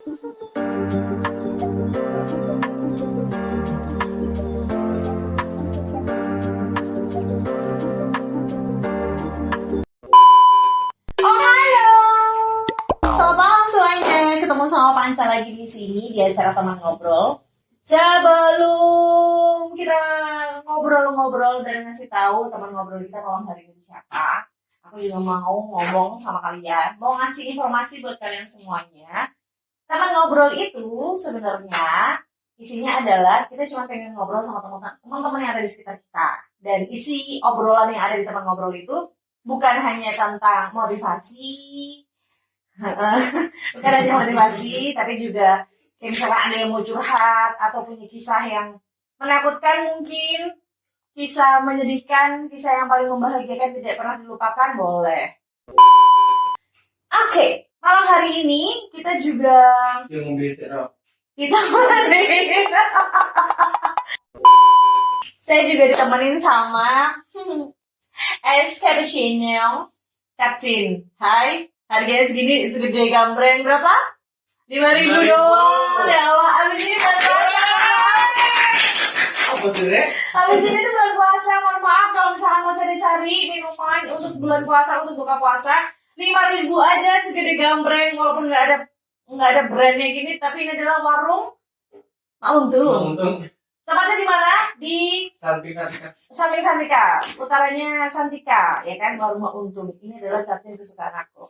Oh, halo. Selamat malam semuanya. Ketemu sama Panca lagi di sini di acara teman ngobrol. Sebelum kita ngobrol-ngobrol dan ngasih tahu teman ngobrol kita malam hari ini siapa, aku juga mau ngomong sama kalian, mau ngasih informasi buat kalian semuanya. Teman ngobrol itu sebenarnya isinya adalah kita cuma pengen ngobrol sama teman-teman yang ada di sekitar kita. Dan isi obrolan yang ada di teman ngobrol itu bukan hanya tentang motivasi, bukan hanya motivasi, tapi juga kayak misalkan ada yang mau curhat atau punya kisah yang menakutkan mungkin, kisah menyedihkan, kisah yang paling membahagiakan tidak pernah dilupakan, boleh. Oke, malam hari ini kita juga saya juga ditemenin sama es cappuccino Capcin. Hai, harganya segede gambreng berapa? 5.000 doang. Ya Allah, abis ini bulan puasa. Abis ini tuh bulan puasa. Mohon maaf kalau misalnya mau cari-cari minuman untuk bulan puasa, untuk buka puasa, 5.000 aja segede gambreng, walaupun nggak ada brandnya gini, tapi ini adalah warung Mauntung. Tempatnya di mana? Di samping Santika, utaranya Santika, ya kan, warung Mauntung. Ini adalah capcin kesukaan aku.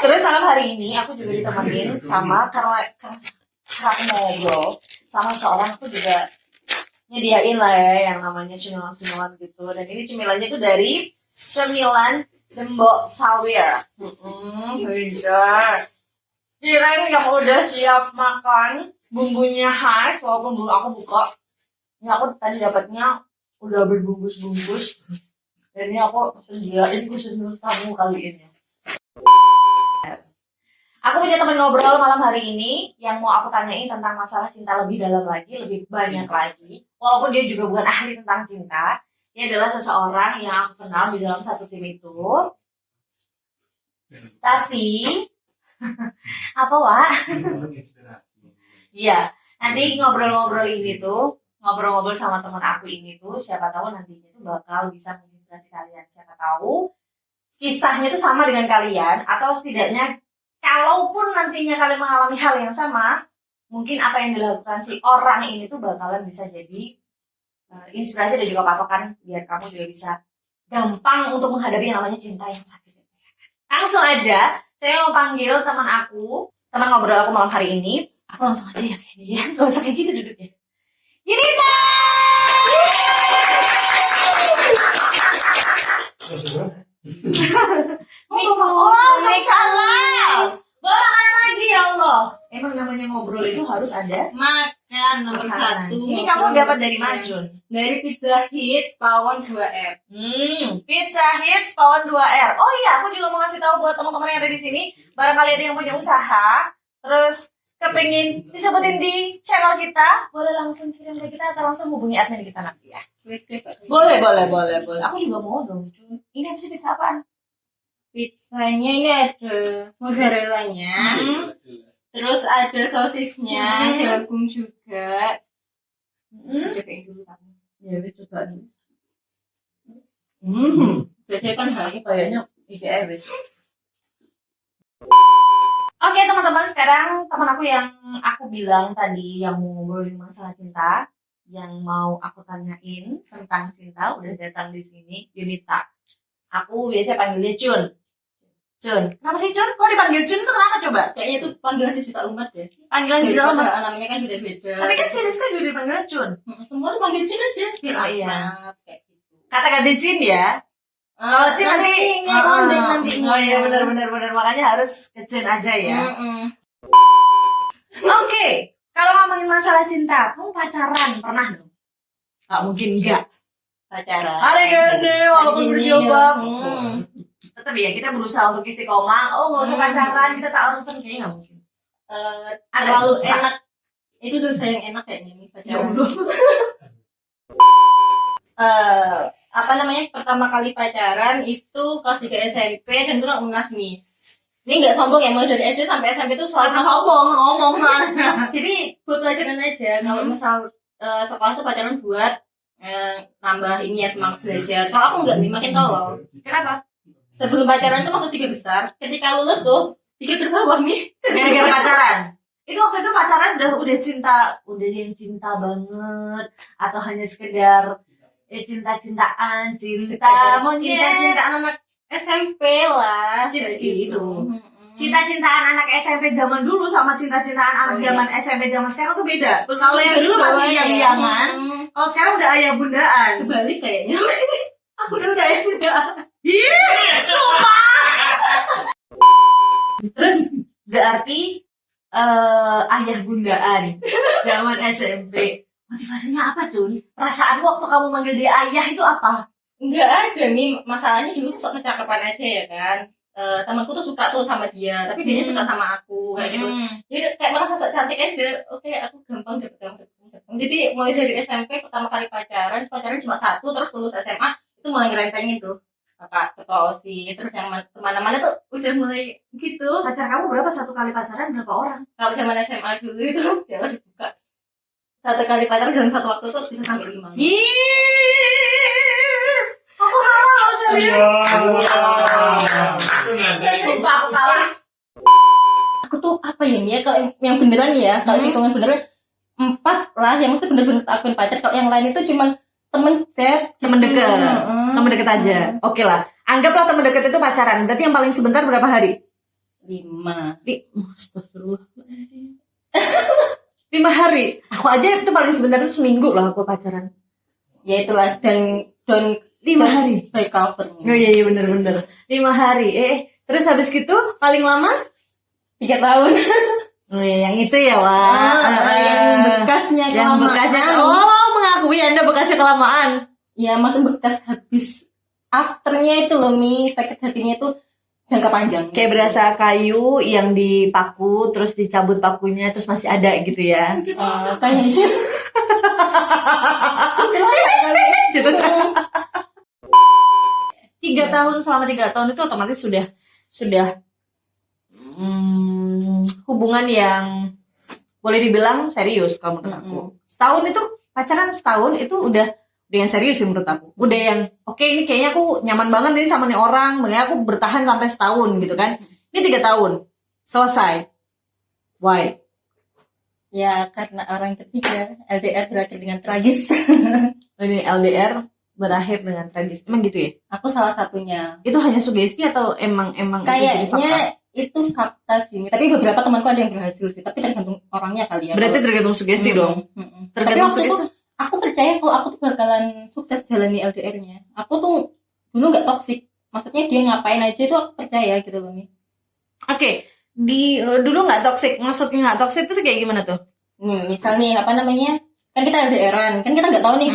Terus malam hari ini aku juga ditemenin sama karena aku mau ngobrol sama seorang, aku juga nyediain lah ya yang namanya cemilan-cemilan gitu. Dan ini cemilannya tuh dari Cemilan Dembok Sawir. Bener. Cireng yang udah siap makan, bumbunya khas, walaupun belum aku buka. Ini aku tadi dapatnya udah berbungkus-bungkus. Dan ini aku sediain khusus untuk kamu kali ini. Aku punya teman ngobrol malam hari ini yang mau aku tanyain tentang masalah cinta lebih dalam lagi, lebih banyak lagi. Walaupun dia juga bukan ahli tentang cinta, dia adalah seseorang yang aku kenal di dalam satu tim itu. Tapi, apa Wak? Iya, nanti ngobrol-ngobrol ini tuh, ngobrol-ngobrol sama teman aku ini tuh, siapa tahu nantinya tuh bakal bisa menginspirasi kalian. Siapa tahu kisahnya tuh sama dengan kalian, atau setidaknya kalaupun nantinya kalian mengalami hal yang sama, mungkin apa yang dilakukan si orang ini tuh bakalan bisa jadi inspirasi dan juga patokan biar kamu juga bisa gampang untuk menghadapi yang namanya cinta yang sakit. Langsung aja, saya mau panggil teman ngobrol aku malam hari ini. Aku langsung aja ya kayak dia, nggak usah kayak gitu duduknya. Yunita! Waalaikumsalam. Bawa lagi ya Allah. Emang namanya ngobrol itu harus ada makan nomor makanan. 1. Ini kamu dapat dari Majun? Dari Pizza Hits Pawon 2R. Pizza Hits Pawon 2R. Oh iya, aku juga mau ngasih tahu buat teman-teman yang ada di sini, barangkali ada yang punya usaha, terus kepingin disebutin di channel kita, boleh langsung kirim ke kita atau langsung hubungi admin kita nanti ya. Boleh. Aku juga mau dong. Ini apa sih, pizza apaan? Pizzanya ini ada mozzarellanya, terus ada sosisnya, jagung juga. Cobain dulu kamu. Ya wis coba wis. Biasanya kan hari kayaknya IGE wis. Oke teman-teman, sekarang teman aku yang aku bilang tadi yang mau ngobrolin masalah cinta, yang mau aku tanyain tentang cinta udah datang di sini, Yunita. Aku biasa panggilnya Cun. Kenapa sih Cun? Kok dipanggil Cun tuh kenapa coba? Kayaknya itu panggilan sejuta umat deh. Panggilan sejuta umat. Namanya kan beda-beda. Tapi kan si Rizka juga dipanggilnya Cun. Semua tuh panggil Cun aja. Oh iya. Kayak gitu. Kata ganti Cin ya. Kalau Cin nanti ngondek nanti. Oh iya benar. Makanya harus ke Cun aja ya. Oke. Kalau ngomongin masalah cinta, kamu pacaran pernah dong? Gak mungkin enggak. Pacaran. Hari gini walaupun berjilbab. Ya. Tetap ya kita berusaha untuk istiqomah. Oh nggak usah pacaran, kita ta'arufan kayaknya nggak mungkin. Terlalu enak. Itu dosa yang enak kayaknya nih pacaran. Apa namanya, pertama kali pacaran itu kelas 3 SMP dan itu kan UNASMI. Ini nggak sombong ya, mulai dari SD sampai SMP tuh selalu Atau sombong ngomong soalnya. Jadi buat pelajaran aja. Kalau misal sekolah tuh pacaran buat nambah ini ya semangat belajar. Kalau aku nggak nih, makin tolol. Kenapa? Sebelum pacaran tuh masuk 3 besar. Ketika lulus tuh 3 terbawah nih. Gara-gara pacaran. Itu waktu itu pacaran udah cinta, udah yang cinta banget, atau hanya sekedar cinta-cintaan, cinta monyet, Cinta-cintaan anak SMP lah. Cinta- kayak itu. Cinta-cintaan anak SMP zaman dulu sama cinta-cintaan anak zaman SMP zaman sekarang tuh beda. Kalau yang dulu masih yang-yangan, kalau sekarang udah ayah bundaan. Kebalik kayaknya. Aku udah ayah bundaan. Sumpah. Terus berarti ayah bundaan zaman SMP. Motivasinya apa, Cun? Perasaan waktu kamu manggil dia ayah itu apa? Enggak ada nih, masalahnya dulu tuh sok kecakapan aja ya kan. Temanku tuh suka tuh sama dia, tapi dia suka sama aku kayak gitu. Jadi kayak merasa sok cantik aja. Oke, aku gampang dapet. Jadi mulai dari SMP pertama kali pacaran cuma 1, terus lulus SMA itu mulai ngerentengin tuh kakak ketua OSIS, terus yang kemana-mana tuh udah mulai gitu. Pacar kamu berapa? Satu kali pacaran berapa orang? Kalau zaman SMA dulu itu ya udah dibuka. 1 kali pacaran dalam 1 waktu tuh bisa sampai 5. Aku kalah, serius. Sumpah aku kalah. Aku tuh apa ya Mia, kalau yang beneran ya, kalau hitungan beneran 4 lah yang mesti bener-bener akuin pacar. Kalau yang lain itu cuman temen chat, Temen deket. Temen deket aja. Oke lah. Anggaplah temen deket itu pacaran. Berarti yang paling sebentar berapa hari? 5. Astagfirullah. 5 hari. Aku aja itu paling sebentar itu seminggu lah aku pacaran. Ya itulah, dan don't 5 hari. by cover. Oh iya bener-bener. 5 hari. Terus habis gitu paling lama 3 tahun. Oh iya, yang itu ya, Wak. Yang bekasnya Yang kelamaan. bekasnya. Oh, mengakui Anda bekasnya kelamaan. Ya masa bekas habis afternya itu loh Mi, sakit hatinya itu jangka panjang. Kayak berasa kayu yang dipaku, terus dicabut pakunya, terus masih ada gitu ya. Kayaknya. Gitu kan. 3 tahun, selama 3 tahun itu otomatis sudah hubungan yang boleh dibilang serius kalau menurut aku. Setahun itu pacaran, setahun itu udah yang serius sih menurut aku. Udah yang oke, ini kayaknya aku nyaman banget nih sama nih orang, makanya aku bertahan sampai setahun gitu kan. Ini 3 tahun selesai. Why? Ya karena orang ketiga LDR berakhir dengan tragis. Ini LDR berakhir dengan tragis. Emang gitu ya? Aku salah satunya. Itu hanya sugesti atau emang itu jadi fakta? Kayaknya itu fakta sih. Tapi beberapa temanku ada yang berhasil sih. Tapi tergantung orangnya kali ya. Berarti tergantung sugesti dong. Tapi Tergantung waktu itu sugesti. aku percaya kalau aku tuh bakalan sukses jalani LDR-nya. Aku tuh dulu nggak toksik. Maksudnya dia ngapain aja itu aku percaya gitu loh Mi. Oke, dulu nggak toxic. Maksudnya nggak toxic itu kayak gimana tuh? Misal nih apa namanya? Kan kita LDR-an, kan kita nggak tahu nih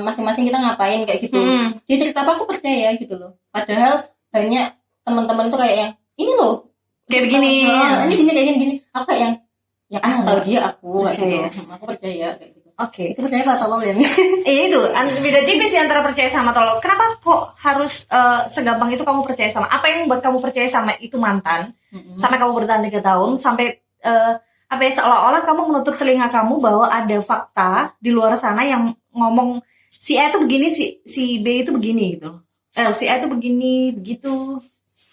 masing-masing kita ngapain kayak gitu. Dia cerita apa aku percaya gitu loh. Padahal banyak teman-teman tuh kayak yang ini loh Kayak begini. ini gini kayak gini. Aku kayak yang tahu dia aku kayak Percaya. gitu. Aku percaya kayak gitu. Oke. Itu percaya atau tolong ya? Itu beda tipis sih antara percaya sama tolol. Kenapa kok harus segampang itu kamu percaya sama? Apa yang membuat kamu percaya sama itu mantan? Sampai kamu bertahan 3 tahun, sampai apa ya, seolah-olah kamu menutup telinga kamu bahwa ada fakta di luar sana yang ngomong si A itu begini, si B itu begini gitu. Si A itu begini, begitu.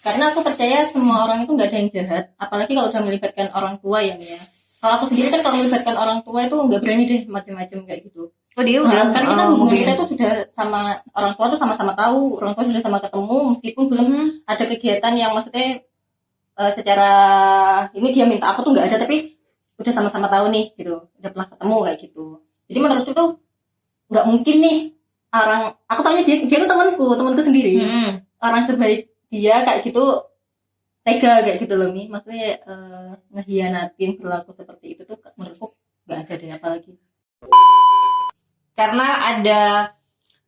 Karena aku percaya semua orang itu nggak ada yang jahat, apalagi kalau udah melibatkan orang tua ya Mia. Kalau aku sendiri kan kalau melibatkan orang tua itu nggak berani deh macam-macam kayak gitu. Oh dia udah. Karena kita hubungan kita tuh sudah sama orang tua tuh sama-sama tahu, orang tua sudah sama ketemu, meskipun belum ada kegiatan yang maksudnya secara ini dia minta aku tuh nggak ada, tapi udah sama-sama tahu nih gitu, udah pernah ketemu kayak gitu. Jadi menurutku tuh nggak mungkin nih orang, aku tanya dia tuh temanku sendiri, orang sebaik dia kayak gitu tega kayak gitu loh Mi, maksudnya ngehianatin perilaku seperti itu tuh menurutku nggak ada deh apalagi. Karena ada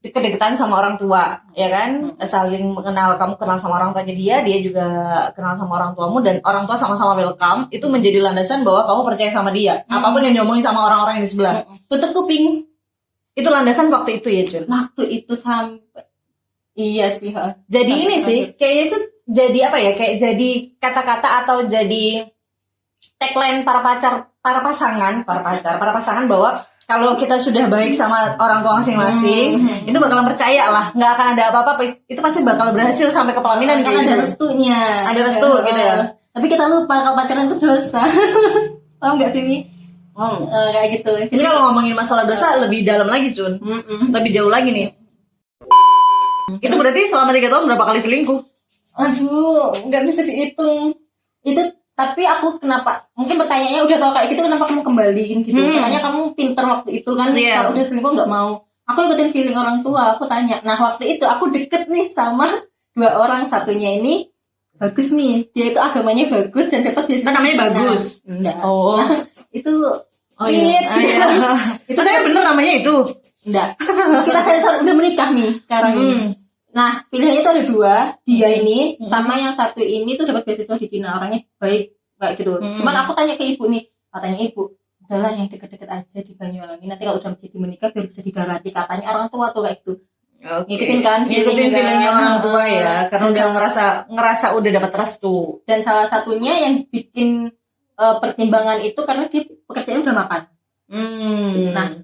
kedekatan sama orang tua, ya kan? Saling mengenal, kamu kenal sama orang tuanya dia juga kenal sama orang tuamu, dan orang tua sama-sama welcome. Itu menjadi landasan bahwa kamu percaya sama dia. Apapun yang diomongin sama orang-orang yang di sebelah. Tutup kuping. Itu landasan waktu itu ya, Jun? Waktu itu sampai iya sih. Jadi sampai ini sih, kayaknya sih jadi apa ya, kayak jadi kata-kata atau jadi tagline para pasangan bahwa kalau kita sudah baik sama orang tua masing-masing, itu bakalan percaya lah, nggak akan ada apa-apa, itu pasti bakal berhasil sampai ke pelaminan. Kan ada restunya. Ada restu gitu ya. Tapi kita lupa kalau pacaran itu dosa. Paham nggak sih, Mi? Kayak gitu. Ini kalau ngomongin masalah dosa lebih dalam lagi, Cun. Lebih jauh lagi nih. Itu berarti selama 3 tahun berapa kali selingkuh? Aduh, nggak bisa dihitung. Itu tapi aku kenapa? Mungkin pertanyaannya udah tau kayak gitu, kenapa kamu kembaliin gitu? Katanya kamu pinter waktu itu kan. Kalau udah selingkuh nggak mau. Aku ikutin feeling orang tua. Aku tanya. Nah waktu itu aku deket nih sama 2 orang. Satunya ini bagus nih. Dia itu agamanya bagus dan dapat beasiswa. Namanya bagus. Enggak. Oh. Itu. Iya. Itu tapi bener namanya itu. Enggak. Kita sensor udah menikah nih sekarang ini. Nah, pilihannya itu ada 2, dia ini sama yang satu ini tuh dapat beasiswa di Cina, orangnya baik kayak gitu. Cuman aku tanya ke ibu nih, katanya ibu, udahlah yang deket-deket aja di Banyuwangi, nanti kalau udah jadi menikah biar bisa digarati, katanya orang tua tuh kayak gitu. Ngikutin kan, ngikutin feelingnya orang tua ya, karena udah ngerasa udah dapat restu. Dan salah satunya yang bikin pertimbangan itu karena dia pekerjaan udah mapan. Nah,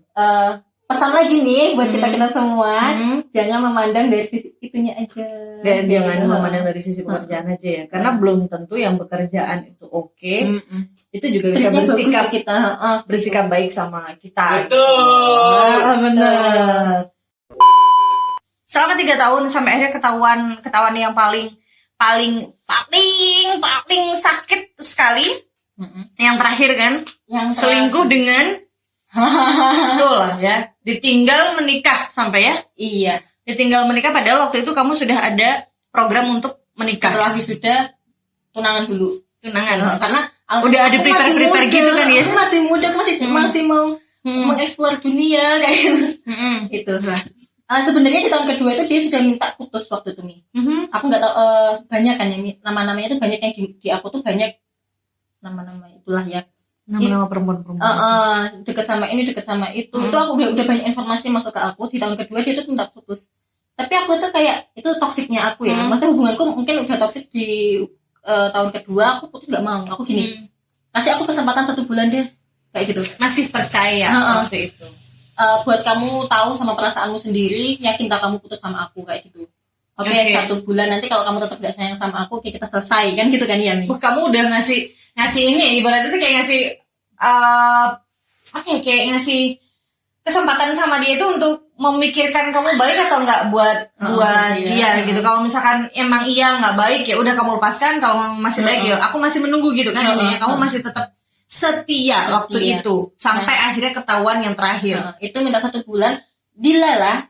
pesan lagi nih buat kita semua, jangan memandang dari sisi itunya aja. Dan jangan memandang dari sisi pekerjaan aja ya, karena belum tentu yang pekerjaan itu oke, itu juga bisa bersikap baik sama kita. Betul. Benar. Selama 3 tahun sampai akhirnya ketahuan yang paling sakit sekali. Yang terakhir kan, selingkuh dengan betul lah ya, ditinggal menikah sampai ya. Iya, ditinggal menikah padahal waktu itu kamu sudah ada program untuk menikah. Setelah wisuda tunangan dulu. Karena udah ada prepare gitu kan ya. Masih muda, masih mau mengeksplor dunia kayak gitu. Itu lah. Sebenarnya di tahun kedua itu dia sudah minta putus waktu itu, Mi. Aku nggak tahu, banyak kan ya, nama-namanya itu banyak yang di aku tuh banyak nama-nama itulah ya. Nama-nama perempuan deket sama ini, deket sama itu. Itu aku udah banyak informasi masuk ke aku. Di tahun kedua dia tuh minta putus. Tapi aku tuh kayak itu toksiknya aku ya. Maksudnya hubunganku mungkin udah toksik di tahun kedua. Aku putus nggak mau. Aku gini, kasih aku kesempatan 1 bulan deh, kayak gitu. Masih percaya waktu itu. Buat kamu tahu sama perasaanmu sendiri, yakin tak kamu putus sama aku, kayak gitu. Oke, 1 bulan, nanti kalau kamu tetap gak sayang sama aku, oke, kita selesai kan gitu kan ya, Mi? Kamu udah ngasih ini, ibaratnya tuh kayak ngasih kayak ngasih kesempatan sama dia itu untuk memikirkan kamu baik atau enggak buat dia gitu. Kalau misalkan emang iya nggak baik, ya udah kamu lepaskan. Kalau masih baik ya aku masih menunggu gitu kan. Kamu masih tetap setia waktu itu sampai akhirnya ketahuan yang terakhir. Itu minta 1 bulan, dilalah.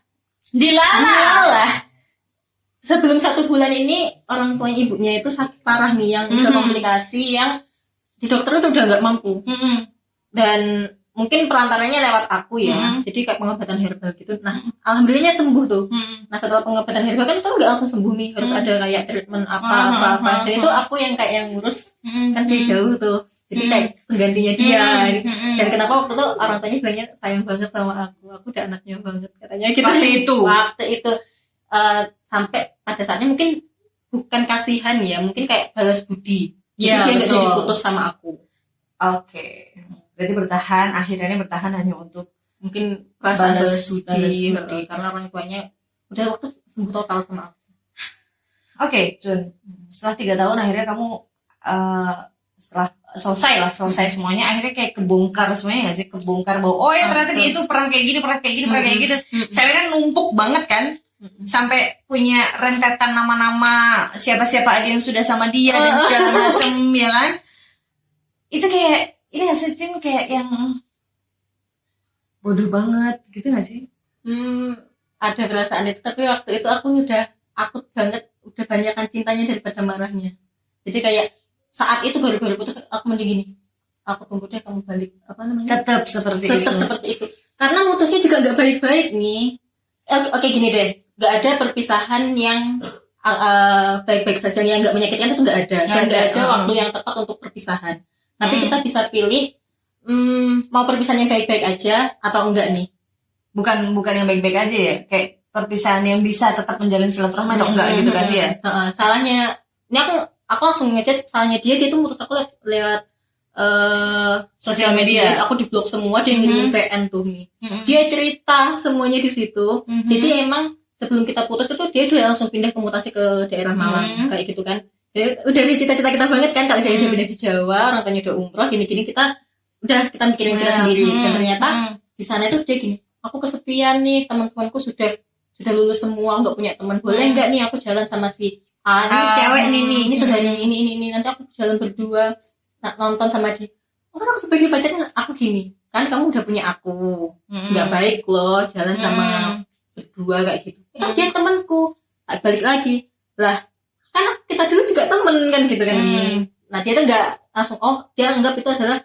Sebelum 1 bulan ini orang tua ibunya itu sakit parah nih, yang udah komunikasi, yang di dokter udah nggak mampu. Dan mungkin perantaranya lewat aku ya. Jadi kayak pengobatan herbal gitu. Nah, alhamdulillahnya sembuh tuh. Nah, setelah pengobatan herbal kan itu nggak langsung sembuh nih, harus ada kayak treatment apa. Dan itu aku yang kayak yang ngurus, kan dia jauh tuh. Jadi kayak penggantinya dia. Dan kenapa waktu itu orang tuanya bilangnya sayang banget sama aku udah anaknya banget, katanya gitu. Waktu itu sampai pada saatnya mungkin bukan kasihan ya, mungkin kayak balas budi. Jadi dia nggak jadi putus sama aku. Oke. Berarti akhirnya bertahan hanya untuk mungkin balas budi. Karena orang tuanya udah waktu sembuh total sama aku. Oke, Jun. Setelah 3 tahun akhirnya kamu setelah selesai semuanya, akhirnya kayak kebongkar semuanya nggak sih? Kebongkar bahwa ternyata dia itu pernah kayak gini. Saya kan numpuk banget kan. Sampai punya rentetan nama-nama siapa-siapa aja yang sudah sama dia dan segala macam ya kan. Itu kayak ini nggak sih, Cin, kayak yang bodoh banget gitu nggak sih? Ada perasaan itu, tapi waktu itu aku udah akut banget, udah banyakan cintanya daripada marahnya. Jadi kayak saat itu baru putus, aku mending gini, aku tunggu deh kamu balik, tetap seperti itu. Karena mutusnya juga nggak baik-baik nih. Oke, gini deh, nggak ada perpisahan yang baik-baik saja, yang nggak menyakitkan itu nggak ada. Dan nggak ada waktu yang tepat untuk perpisahan. Tapi kita bisa pilih mau perpisahan yang baik-baik aja atau enggak nih. Bukan yang baik-baik aja ya, kayak perpisahan yang bisa tetap menjalin silaturahmi atau enggak gitu kan ya. Salahnya Ini aku langsung ngechat salahnya dia tuh mutus aku lewat Sosial media. Aku diblok semua, dia ngirim VN tuh Mi. Dia cerita semuanya di situ. Jadi emang sebelum kita putus itu dia udah langsung pindah komutasi ke daerah Malang kayak gitu kan. Jadi, udah di cita-cita kita banget kan kalau dia udah pindah di Jawa, orang tuanya udah umroh, gini-gini kita mikirin kita sendiri. Dan ternyata di sana itu dia gini, aku kesepian nih, teman-temanku sudah lulus semua, nggak punya teman, boleh nggak nih aku jalan sama si ini cewek nih, ini saudaranya ini, nanti aku jalan berdua nonton sama dia. Orang aku sebagai pacarnya aku gini, kan kamu udah punya aku, nggak baik loh jalan sama berdua kayak gitu. Kan dia temanku, balik lagi lah, kan kita dulu juga temen kan gitu kan. Nah dia tuh nggak langsung, dia anggap itu adalah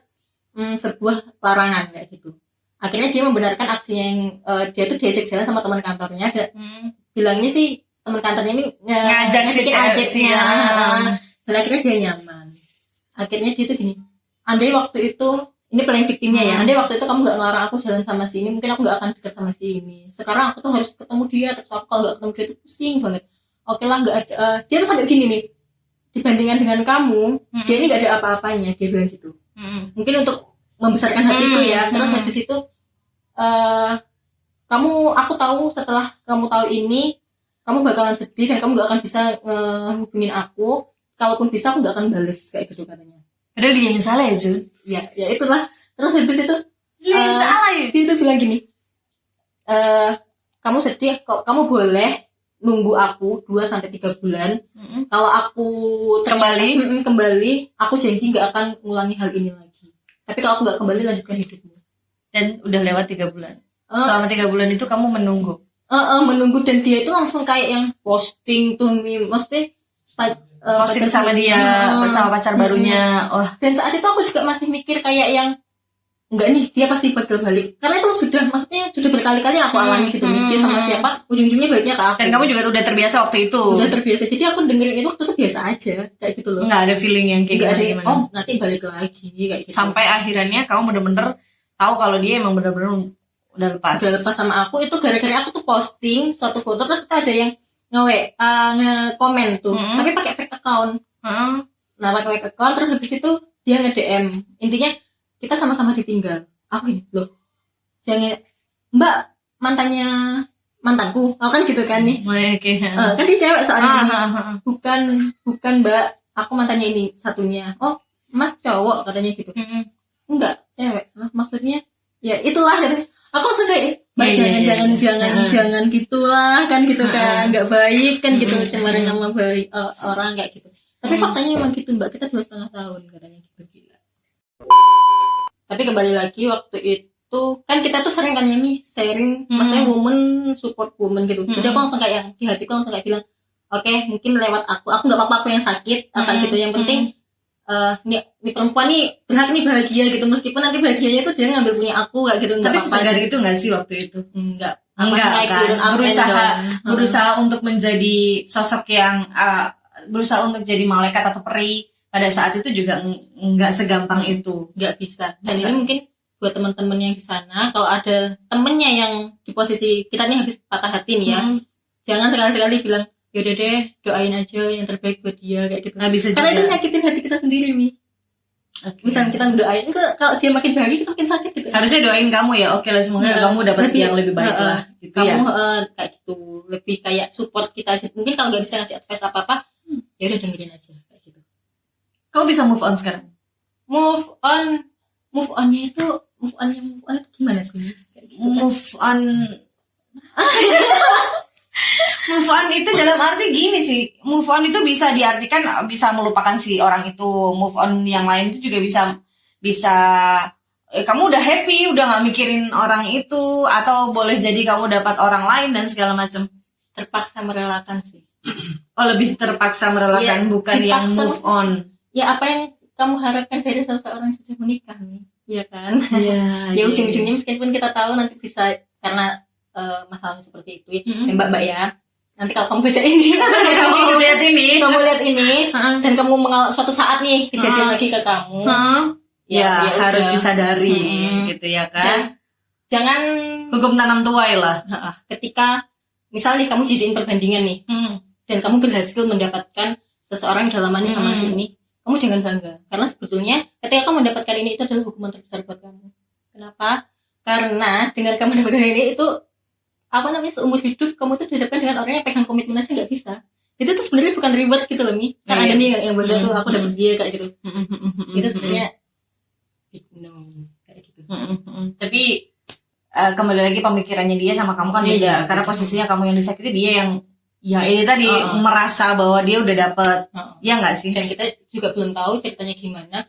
sebuah larangan kayak gitu. Akhirnya dia membenarkan aksinya yang dia tuh diajak jalan sama teman kantornya dan bilangnya sih teman kantornya ini ngajak si adiknya. Dan akhirnya dia nyaman. Akhirnya dia tuh gini, andai waktu itu, ini paling victimnya ya, andai waktu itu kamu gak ngelarang aku jalan sama si ini, mungkin aku gak akan dekat sama si ini. Sekarang aku tuh harus ketemu dia, terus aku kalau gak ketemu dia tuh pusing banget. Oke lah, gak ada, dia tuh sampai gini nih, dibandingkan dengan kamu, dia ini gak ada apa-apanya, dia bilang gitu. Mungkin untuk membesarkan hatiku ya. Terus habis itu aku tahu setelah kamu tahu ini kamu bakalan sedih dan kamu gak akan bisa hubungin aku. Kalaupun bisa aku gak akan bales kayak gitu katanya. Padahal dia yang salah ya Jun. Ya itulah. Terus habis itu dia yang salah ya. Dia tuh bilang gini, kamu sedih kok, kamu boleh nunggu aku 2-3 bulan. Kalau aku kembali, aku janji gak akan ngulangi hal ini lagi. Tapi kalau aku gak kembali, lanjutkan hidupmu. Dan udah lewat 3 bulan. Selama 3 bulan itu kamu menunggu. Menunggu, dan dia itu langsung kayak yang posting tuh, maksudnya posting sama dia bersama pacar barunya. Dan saat itu aku juga masih mikir kayak yang enggak nih, dia pasti bakal balik. Karena itu sudah berkali-kali aku alami gitu. Dia sama siapa, ujung-ujungnya baliknya ke aku. Dan kamu juga udah terbiasa waktu itu. Udah terbiasa. Jadi aku dengerin itu waktu itu biasa aja kayak gitu loh. Nggak ada feeling yang kayak gimana. Nanti balik lagi kayak gitu. Sampai akhirnya kamu bener-bener tahu kalau dia emang bener-bener udah lepas sama aku. Itu gara-gara aku tuh posting suatu foto, terus ada yang nge-komen tuh, tapi pakai fake account. Nah, pakai fake account, terus habis itu dia nge-DM. Intinya kita sama-sama ditinggal. Aku gini, loh, jangan Mbak mantanku, kan gitu kan nih. Kan dia cewek soalnya. Bukan Mbak, aku mantannya ini satunya. Oh, Mas cowok katanya gitu. Enggak, cewek. Lah maksudnya ya itulah katanya. Aku langsung kayak jangan gitulah kan gitu kan, nggak baik kan gitu, cemarin nama baik orang kayak gitu. Tapi faktanya emang gitu Mbak, kita 2,5 tahun katanya gitu, gila. Tapi kembali lagi waktu itu kan kita tuh sering kan ya sharing, maksudnya woman support woman gitu. Jadi aku langsung kayak yang di hatiku langsung kayak bilang, oke, mungkin lewat aku nggak apa-apa aku yang sakit, apa gitu, yang penting ini perempuan nih berhak nih bahagia gitu, meskipun nanti bahagianya tuh dia ngambil punya aku kayak gitu. Tapi setegar itu nggak sih waktu itu? Enggak kan, berusaha untuk menjadi sosok yang berusaha untuk jadi malaikat atau peri pada saat itu juga nggak segampang itu, nggak bisa. Dan ini mungkin buat teman-teman yang di sana, kalau ada temennya yang di posisi kita nih habis patah hati nih ya, jangan sekali-sekali bilang yaudah deh doain aja yang terbaik buat dia kayak gitu. Nggak bisa juga. Karena itu nyakitin hati kita sendiri Mi. Misalnya kita doain, kalau dia makin bahagia kita makin sakit gitu. Harusnya doain kamu ya, oke lah semoga kamu dapat yang lebih baik lah. Gitu kamu kayak gitu, lebih kayak support kita aja. Mungkin kalau nggak bisa ngasih advice apa-apa, ya udah dengerin aja kayak gitu. Kamu bisa move on sekarang? Move onnya itu gimana sih? Kayak gitu, move on. Move on itu dalam arti gini sih, move on itu bisa diartikan bisa melupakan si orang itu. Move on yang lain itu juga bisa kamu udah happy, udah nggak mikirin orang itu, atau boleh jadi kamu dapat orang lain dan segala macam. Terpaksa merelakan sih. Oh, lebih terpaksa merelakan, bukan yang move on. Ya apa yang kamu harapkan dari seseorang yang sudah menikah nih, ya kan? Ya ujung-ujungnya meskipun kita tahu nanti bisa karena masalahnya seperti itu ya, Mbak ya. Nanti kalau kamu baca ini, kamu lihat ini, dan kamu suatu saat nih kejadian lagi ke kamu, ya harus disadari, gitu ya kan. Jangan hukum tanam tuai lah. Ketika misalnya kamu jadiin perbandingan nih, dan kamu berhasil mendapatkan seseorang udah lama nih sama si ini, kamu jangan bangga. Karena sebetulnya ketika kamu mendapatkan ini itu adalah hukuman terbesar buat kamu. Kenapa? Karena dengan kamu mendapatkan ini itu seumur hidup kamu tuh dihadapkan dengan orang yang pegang komitmen aja nggak bisa. Itu tuh sebenarnya bukan reward gitu loh Mi. Kan ada nih yang bangga tuh aku dapet dia kayak gitu. Itu sebenarnya big no kayak gitu. Tapi kembali lagi pemikirannya dia sama kamu kan beda. Karena posisinya kamu yang disakiti, dia yang ya ini tadi merasa bahwa dia udah dapet. Ya nggak sih? Dan kita juga belum tahu ceritanya gimana.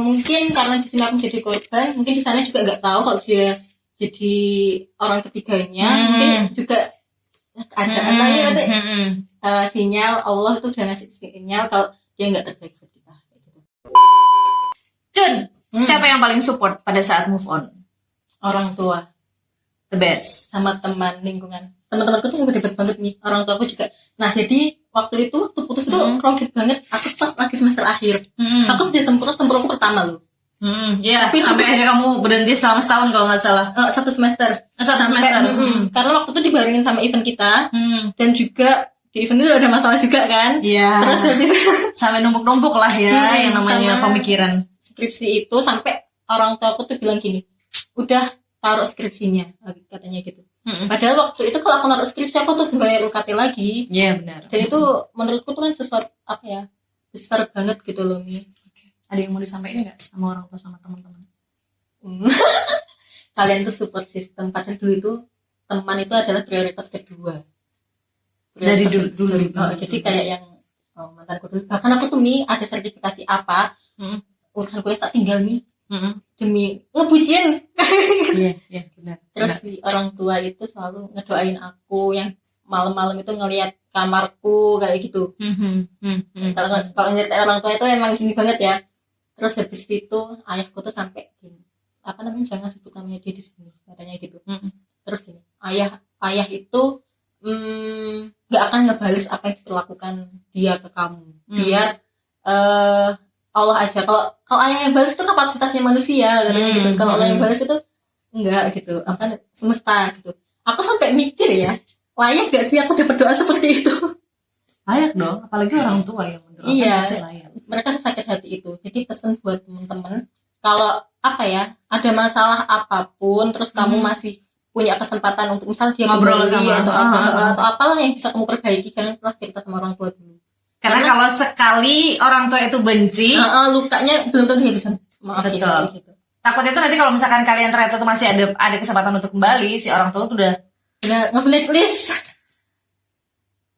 Mungkin karena di sini aku jadi korban, mungkin di sana juga nggak tahu kalau dia jadi orang ketiganya. Mungkin juga keadaan nanti sinyal Allah itu udah ngasih sinyal kalau dia nggak terbaik buat kita. Cun, siapa yang paling support pada saat move on? Orang tua, The best. sama teman lingkungan. Teman-temanku tuh hebat banget nih. Orang tua aku juga. Nah jadi waktu putus itu crowded banget. Aku pas lagi semester akhir. Aku sudah sempurnaku pertama loh. Ya, tapi sampai akhirnya kamu berhenti selama setahun kalau nggak salah. Satu semester. Karena waktu itu dibarengin sama event kita. Dan juga di event itu ada masalah juga kan. Iya. Terus habis sampai numpuk-numpuk lah ya yang namanya pemikiran. Skripsi itu sampai orang tua aku tuh bilang gini, udah taruh skripsinya, katanya gitu. Padahal waktu itu kalau aku naruh skripsi aku tuh bayar UKT lagi. Iya benar. Dan itu menurutku tuh kan sesuatu besar banget gitu loh Mi. Ada yang mau disampaikan nggak sama orang tua sama teman-teman? Kalian tuh support system. Padahal dulu itu teman itu adalah prioritas kedua. Dari dulu. Jadi kayak yang mantanku dulu. Bahkan aku tuh Mi ada sertifikasi apa urusan kuliah tak tinggal Mi demi ngebucin. Iya benar. Terus si orang tua itu selalu ngedoain aku yang malam-malam itu ngelihat kamarku kayak gitu. Kalau nyeritain orang tua itu emang gini banget ya. Terus habis itu ayahku tuh sampai gini, jangan sebut namanya dia di sini, katanya gitu. Terus gini, ayah itu nggak akan ngebales apa yang diperlakukan dia ke kamu. Biar Allah aja. Kalau ayah yang balas itu kapasitasnya manusia, katanya gitu. Kalau Allah yang balas itu enggak gitu. Semesta gitu. Aku sampai mikir ya, layak gak sih aku dapat doa seperti itu? Layak dong, apalagi orang tua yang mendoakan. Iya, pasti layak. mereka sesakit hati itu. Jadi pesan buat teman-teman, kalau ada masalah apapun, terus kamu masih punya kesempatan untuk misal dia ngobrol kembali sama atau apalah yang bisa kamu perbaiki, jangan pernah cerita sama orang tua dulu. Karena kalau sekali orang tua itu benci, lukanya belum tentu dia bisa maafin. betul. Gitu. Takutnya tuh nanti kalau misalkan kalian ternyata tuh masih ada kesempatan untuk kembali, si orang tua tuh udah nge-blacklist.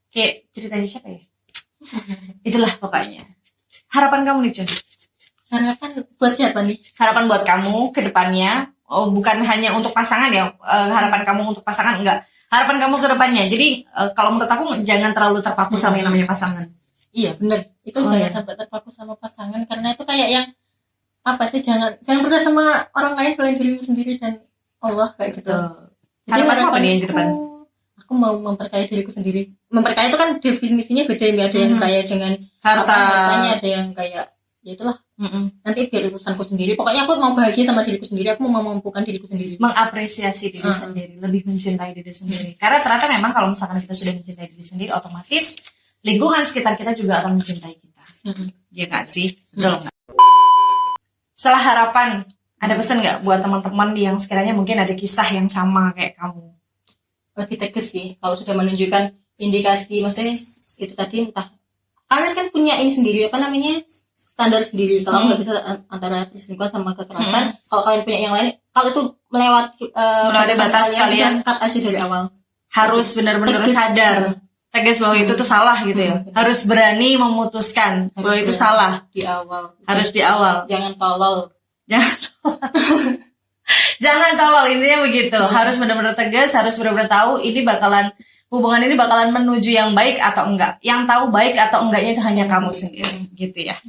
Kayak ceritanya siapa ya? Itulah pokoknya. Harapan kamu nih Cun. Harapan buat siapa nih? Harapan buat kamu ke depannya. Oh, bukan hanya untuk pasangan ya. Harapan kamu untuk pasangan enggak. Harapan kamu ke depannya. Jadi kalau menurut aku jangan terlalu terpaku sama yang namanya pasangan. Iya bener. Itu jangan sampai terpaku sama pasangan. Karena itu kayak yang jangan percaya sama orang lain selain dirimu sendiri dan Allah kayak gitu. Jadi harapan apa nih yang ke depan? Aku mau memperkaya diriku sendiri. Memperkaya itu kan definisinya beda ya. Ada yang kayak dengan hartanya, ada yang kayak ya itulah. Nanti biar urusanku sendiri. Pokoknya aku mau bahagia sama diriku sendiri. Aku mau memampukan diriku sendiri. Mengapresiasi diri sendiri, lebih mencintai diri sendiri. Karena ternyata memang kalau misalkan kita sudah mencintai diri sendiri, otomatis lingkungan sekitar kita juga akan mencintai kita. Ya nggak sih? Betul nggak? Setelah harapan, ada pesan nggak buat teman-teman yang sekiranya mungkin ada kisah yang sama kayak kamu? Lebih tegas sih kalau sudah menunjukkan indikasi, maksudnya itu tadi entah kalian kan punya ini sendiri standar sendiri. Kalau nggak bisa antara perselingkuhan sama kekerasan, kalau kalian punya yang lain, kalau itu melewati batas kalian, cut aja dari awal. Harus benar-benar sadar, tegas bahwa itu tuh salah gitu ya. Harus berani memutuskan bahwa itu salah di awal. Harus di awal. Jangan tolol. Jangan tolol, intinya begitu. Harus benar-benar tegas, harus benar-benar tahu hubungan ini bakalan menuju yang baik atau enggak. Yang tahu baik atau enggaknya itu hanya kamu sendiri, gitu ya.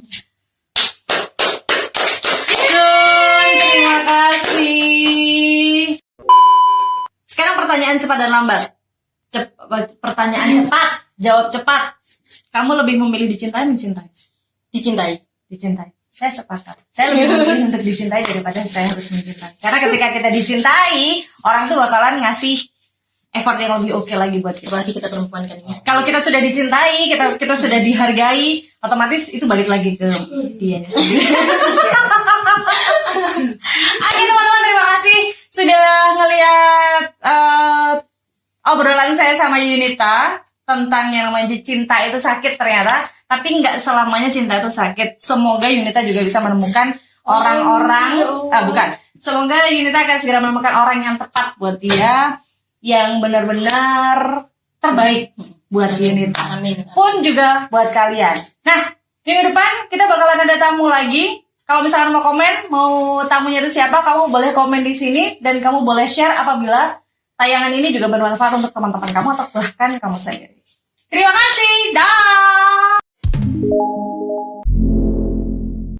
Terima kasih. Sekarang pertanyaan cepat dan lambat. Pertanyaan cepat, jawab cepat. Kamu lebih memilih dicintai, mencintai? Dicintai. Saya sepakat. Saya lebih memilih untuk dicintai daripada saya harus mencintai. Karena ketika kita dicintai, orang tuh bakalan ngasih effort yang lebih oke lagi buat kita. Apalagi kita perempuan kan ini. Kalau kita sudah dicintai, kita sudah dihargai, otomatis itu balik lagi ke dia sendiri. Oke teman-teman, terima kasih sudah ngelihat obrolan saya sama Yunita tentang yang namanya cinta itu sakit ternyata. Tapi nggak selamanya cinta itu sakit. Semoga Yunita juga bisa menemukan orang-orang, bukan. Semoga Yunita akan segera menemukan orang yang tepat buat dia, yang benar-benar terbaik buat Yunita. Amin. Pun juga buat kalian. Nah, minggu depan kita bakalan ada tamu lagi. Kalau misalkan mau komen, mau tamunya itu siapa, kamu boleh komen di sini dan kamu boleh share apabila tayangan ini juga bermanfaat untuk teman-teman kamu atau bahkan kamu sendiri. Terima kasih. Dah.